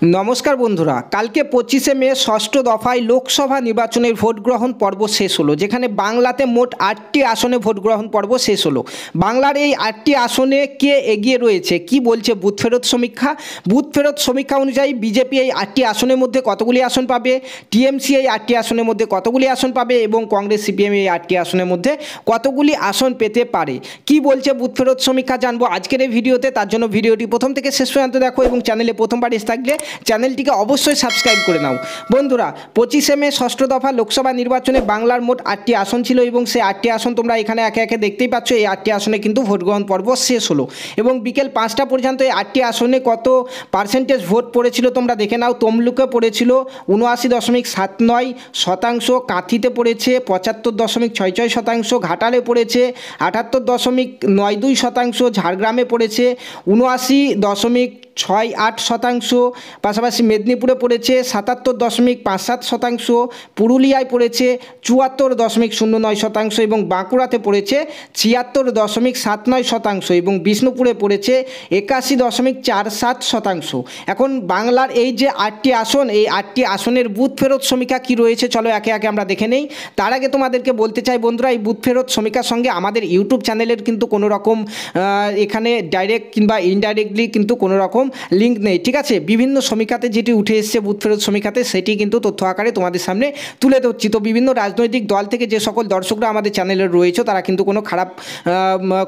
নমস্কার বন্ধুরা, কালকে 25শে মে ষষ্ঠ দফায় লোকসভা নির্বাচনের ভোট গ্রহণ পর্ব শেষ হলো, যেখানে বাংলাতে মোট 8টি আসনে ভোট গ্রহণ পর্ব শেষ হলো। বাংলার এই 8টি আসনে কে এগিয়ে রয়েছে, কি বলছে বুথ ফেরত সমীক্ষা? বুথ ফেরত সমীক্ষা অনুযায়ী বিজেপি এই 8টি আসনের মধ্যে কতগুলি আসন পাবে, টিএমসি এই 8টি আসনের মধ্যে কতগুলি আসন পাবে এবং কংগ্রেস সিপিএম এই 8টি আসনের মধ্যে কতগুলি আসন পেতে পারে, কি বলছে বুথ ফেরত সমীক্ষা জানবো আজকের এই ভিডিওতে। তার জন্য ভিডিওটি প্রথম থেকে শেষ পর্যন্ত দেখো এবং চ্যানেলে প্রথমবার এসে থাকলে চ্যানেলটিকে অবশ্যই সাবস্ক্রাইব করে নাও। বন্ধুরা, 25শে মে ষষ্ঠ দফা লোকসভা নির্বাচনে বাংলার মোট 8টি আসন ছিল এবং সেই 8টি আসন তোমরা এখানে একে একে দেখতেই পাচ্ছ। এই 8টি আসনে কিন্তু ভোট গ্রহণ পর্ব শেষ হলো এবং বিকেল 5টা পর্যন্ত এই 8টি আসনে কত পার্সেন্টেজ ভোট পড়েছিল তোমরা দেখে নাও। তমলুকে পড়েছিল 79.79%, কাঁথিতে পড়েছে 75.66%, ঘাটালে পড়েছে 78.92%, ঝাড়গ্রামে পড়েছে 79.68%, পাশাপাশি মেদিনীপুরে পড়েছে 77.57%, পুরুলিয়ায় পড়েছে 74.09% এবং বাঁকুড়াতে পড়েছে 76.79% এবং বিষ্ণুপুরে পড়েছে 81.47%। এখন বাংলার এই যে 8টি আসন, এই 8টি আসনের বুথ ফেরত সমীক্ষা কী রয়েছে চলো একে একে আমরা দেখে নেই। তার আগে তোমাদেরকে বলতে চাই বন্ধুরা, এই বুথ ফেরত সমীক্ষার সঙ্গে আমাদের ইউটিউব চ্যানেলের কিন্তু কোনো রকম এখানে ডাইরেক্ট কিংবা ইনডাইরেক্টলি কিন্তু কোনো রকম লিঙ্ক নেই, ঠিক আছে। বিভিন্ন সমীক্ষাতে যেটি উঠে এসছে বুথ ফেরত সমীক্ষাতে সেটি কিন্তু তথ্য আকারে তোমাদের সামনে তুলে ধরছি। তো বিভিন্ন রাজনৈতিক দল থেকে যে সকল দর্শকরা আমাদের চ্যানেলে রয়েছে তারা কিন্তু কোনো খারাপ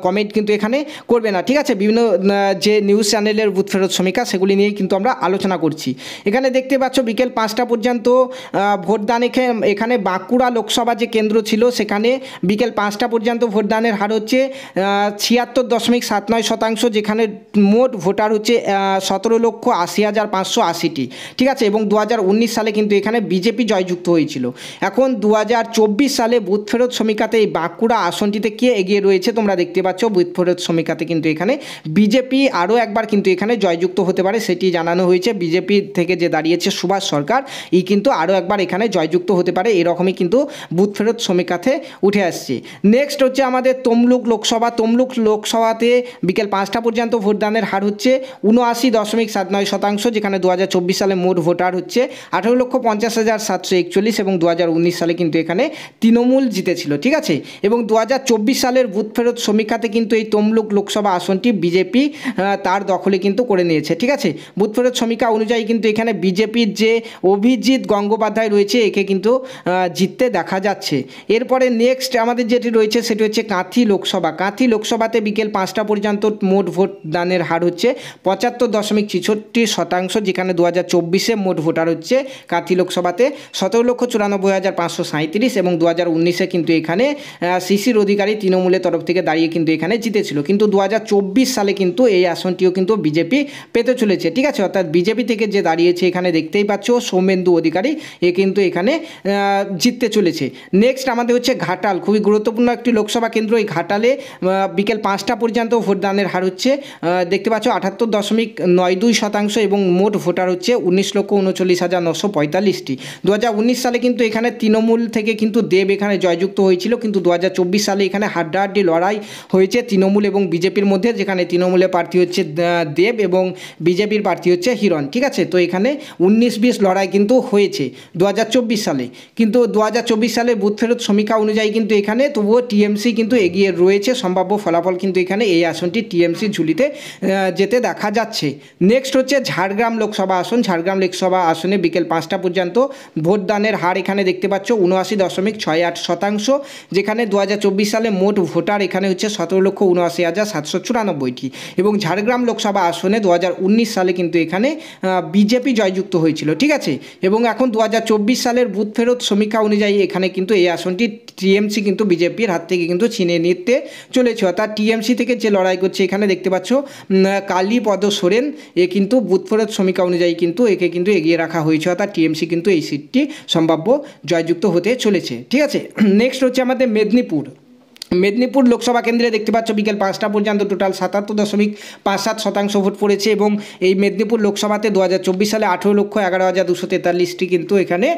কমেন্ট কিন্তু এখানে করবে না, ঠিক আছে। বিভিন্ন যে নিউজ চ্যানেলের বুথ ফেরত সমীক্ষা সেগুলি নিয়েই কিন্তু আমরা আলোচনা করছি। এখানে দেখতে পাচ্ছ বিকেল 5টা পর্যন্ত ভোটদান। এখানে বাঁকুড়া লোকসভা যে কেন্দ্র ছিল সেখানে বিকেল 5টা পর্যন্ত ভোটদানের হার হচ্ছে 76.79%, যেখানে মোট ভোটার হচ্ছে 17,80,580টি, ঠিক আছে। এবং 2019 সালে কিন্তু এখানে বিজেপি জয়যুক্ত হয়েছিল। এখন 2024 সালে বুথ ফেরত সমীক্ষাতে এই বাঁকুড়া আসনটিতে কে এগিয়ে রয়েছে তোমরা দেখতে পাচ্ছ। বুথ ফেরত সমীক্ষাতে কিন্তু এখানে বিজেপি আরও একবার কিন্তু এখানে জয়যুক্ত হতে পারে সেটি জানানো হয়েছে। বিজেপি থেকে যে দাঁড়িয়েছে সুভাষ সরকার, ই কিন্তু আরও একবার এখানে জয়যুক্ত হতে পারে, এরকমই কিন্তু বুথ ফেরত সমীক্ষাতে উঠে আসছে। নেক্সট হচ্ছে আমাদের তমলুক লোকসভা। তমলুক লোকসভাতে বিকেল 5টা পর্যন্ত ভোটদানের হার হচ্ছে 79.79%, যেখানে 2024 সালে মোট ভোটার হচ্ছে 18,50,741 এবং 2019 সালে কিন্তু এখানে তৃণমূল জিতেছিল, ঠিক আছে। এবং 2024 সালের বুথ ফেরত সমীক্ষাতে কিন্তু এই তমলুক লোকসভা আসনটি বিজেপি তার দখলে কিন্তু করে নিয়েছে, ঠিক আছে। বুথ ফেরত সমীক্ষা অনুযায়ী কিন্তু এখানে বিজেপির যে অভিজিৎ গঙ্গোপাধ্যায় রয়েছে একে কিন্তু জিততে দেখা যাচ্ছে। এরপরে নেক্সট আমাদের যেটি রয়েছে সেটি হচ্ছে কাঁথি লোকসভা। কাঁথি লোকসভাতে বিকেল 5টা পর্যন্ত মোট ভোট দানের হার হচ্ছে 75.66%, যেখানে 2024-এ মোট ভোটার হচ্ছে কাঁথি লোকসভাতে 17,94,537 এবং 2019-এ কিন্তু এখানে শিশির অধিকারী তৃণমূলের তরফ থেকে দাঁড়িয়ে কিন্তু এখানে জিতেছিল। কিন্তু 2024 সালে কিন্তু এই আসনটিও কিন্তু বিজেপি পেতে চলেছে, ঠিক আছে। অর্থাৎ বিজেপি থেকে যে দাঁড়িয়েছে এখানে দেখতেই পাচ্ছ সৌমেন্দু অধিকারী, এ কিন্তু এখানে জিততে চলেছে। নেক্সট আমাদের হচ্ছে ঘাটাল, খুবই গুরুত্বপূর্ণ একটি লোকসভা কেন্দ্র। এই ঘাটালে বিকেল 5টা পর্যন্ত ভোটদানের হার হচ্ছে দেখতে পাচ্ছ 78.92% এবং মোট ভোটার হচ্ছে 19,39,945টি। 2019 সালে কিন্তু এখানে তৃণমূল থেকে কিন্তু দেব এখানে জয়যুক্ত হয়েছিল, কিন্তু 2024 সালে এখানে হাড্ডাহাড্ডি লড়াই হয়েছে তৃণমূল এবং বিজেপির মধ্যে, যেখানে তৃণমূলের প্রার্থী হচ্ছে দেব এবং বিজেপির প্রার্থী হচ্ছে হিরণ, ঠিক আছে। তো এখানে 19-20 লড়াই কিন্তু হয়েছে 2024 সালে। কিন্তু 2024 সালে বুথ ফেরত সমীক্ষা অনুযায়ী কিন্তু এখানে তবুও টিএমসি কিন্তু এগিয়ে রয়েছে। সম্ভাব্য ফলাফল কিন্তু এখানে এই আসনটি টিএমসি ঝুলিতে যেতে দেখা যাচ্ছে। নেক্সট হচ্ছে ঝাড়গ্রাম লোকসভা আসন। ঝাড়গ্রাম লোকসভা আসনে বিকেল 5টা পর্যন্ত ভোটদানের হার এখানে দেখতে পাচ্ছ 79.68%, যেখানে 2024 সালে মোট ভোটার এখানে হচ্ছে 17,79,794টি এবং ঝাড়গ্রাম লোকসভা আসনে 2019 সালে কিন্তু এখানে বিজেপি জয়যুক্ত হয়েছিল, ঠিক আছে। এবং এখন 2024 সালের বুথ ফেরত সমীক্ষা অনুযায়ী এখানে কিন্তু এই আসনটি টিএমসি কিন্তু বিজেপির হাত থেকে কিন্তু ছিনিয়ে নিতে চলেছে। অর্থাৎ টিএমসি থেকে যে লড়াই করছে এখানে দেখতে পাচ্ছ কালীপদ সোরেন, এ কিন্তু বুথ ফেরত সমীক্ষা অনুযায়ী কিন্তু একে কিন্তু এগিয়ে রাখা হয়েছে, অর্থাৎ টিএমসি কিন্তু এই সিটটি সম্ভাব্য জয়যুক্ত হতে চলেছে, ঠিক আছে। নেক্সট হচ্ছে আমাদের মেদিনীপুর। মেদিনীপুর লোকসভা কেন্দ্রে দেখতে পাচ্ছ বিকেল 5টা পর্যন্ত টোটাল 77.57% ভোট পড়েছে এবং এই মেদিনীপুর লোকসভাতে 2024 সালে 18,11,243টি কিন্তু এখানে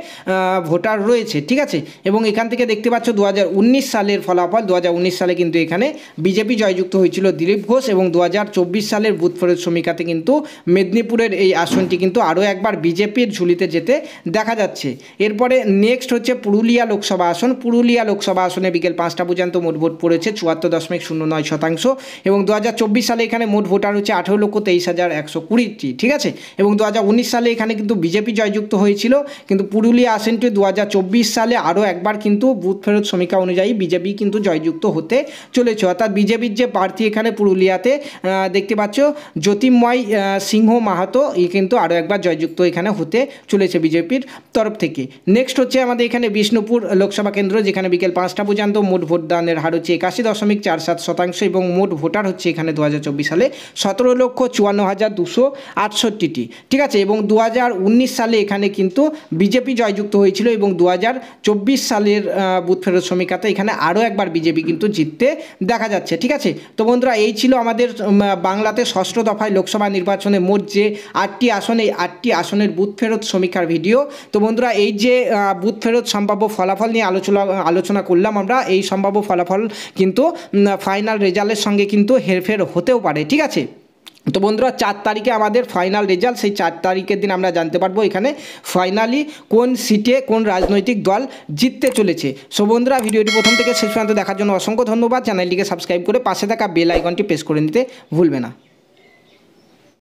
ভোটার রয়েছে, ঠিক আছে। এবং এখান থেকে দেখতে পাচ্ছ 2019 সালের ফলাফল। 2019 সালে কিন্তু এখানে বিজেপি জয়যুক্ত হয়েছিল দিলীপ ঘোষ এবং 2024 সালের বুথ ফেরত সমীক্ষাতে কিন্তু মেদিনীপুরের এই আসনটি কিন্তু আরও একবার বিজেপির ঝুলিতে যেতে দেখা যাচ্ছে। এরপরে নেক্সট হচ্ছে পুরুলিয়া লোকসভা আসন। পুরুলিয়া লোকসভা আসনে বিকেল 5টা পর্যন্ত মোট ভোট পড়েছে 74.09% এবং 2024 সালে এখানে মোট ভোটার হচ্ছে 18,23,120টি, ঠিক আছে। এবং 2019 সালে এখানে কিন্তু বিজেপি জয়যুক্ত হয়েছিল, কিন্তু পুরুলিয়া আসনটি 2024 সালে আরও একবার কিন্তু বুথ ফেরত সমীক্ষা অনুযায়ী বিজেপি কিন্তু জয়যুক্ত হতে চলেছে। অর্থাৎ বিজেপির যে প্রার্থী এখানে পুরুলিয়াতে দেখতে পাচ্ছ জ্যোতির্ময় সিংহ মাহাতো, এই কিন্তু আরও একবার জয়যুক্ত এখানে হতে চলেছে বিজেপির তরফ থেকে। নেক্সট হচ্ছে আমাদের এখানে বিষ্ণুপুর লোকসভা কেন্দ্র, যেখানে বিকেল 5টা পর্যন্ত মোট ভোটদানের হার হচ্ছে 81.47% এবং মোট ভোটার হচ্ছে এখানে 2024 সালে 17,54,268টি, ঠিক আছে। এবং 2019 সালে এখানে কিন্তু বিজেপি জয়যুক্ত হয়েছিল এবং 2024 সালের বুথ ফেরত সমীক্ষাতে এখানে আরও একবার বিজেপি কিন্তু জিততে দেখা যাচ্ছে, ঠিক আছে। তো বন্ধুরা, এই ছিল আমাদের বাংলাতে ষষ্ঠ দফায় লোকসভা নির্বাচনে মোট যে 8টি আসন, এই 8টি আসনের বুথ ফেরত সমীক্ষার ভিডিও। তো বন্ধুরা, এই যে বুথ ফেরত সম্ভাব্য ফলাফল নিয়ে আলোচনা করলাম আমরা, এই সম্ভাব্য ফলাফল কিন্তু ফাইনাল রেজাল্টের সঙ্গে কিন্তু হেরফের হতেও পারে, ঠিক আছে। তো বন্ধুরা, 4 তারিখে আমাদের ফাইনাল রেজাল্ট, সেই 4 তারিখের দিন আমরা জানতে পারবো এখানে ফাইনালি কোন সিটে কোন রাজনৈতিক দল জিততে চলেছে। সো বন্ধুরা, ভিডিওটি প্রথম থেকে শেষ পর্যন্ত দেখার জন্য অসংখ্য ধন্যবাদ। চ্যানেলটিকে সাবস্ক্রাইব করে পাশে থাকা বেল আইকনটি প্রেস করে নিতে ভুলবে না।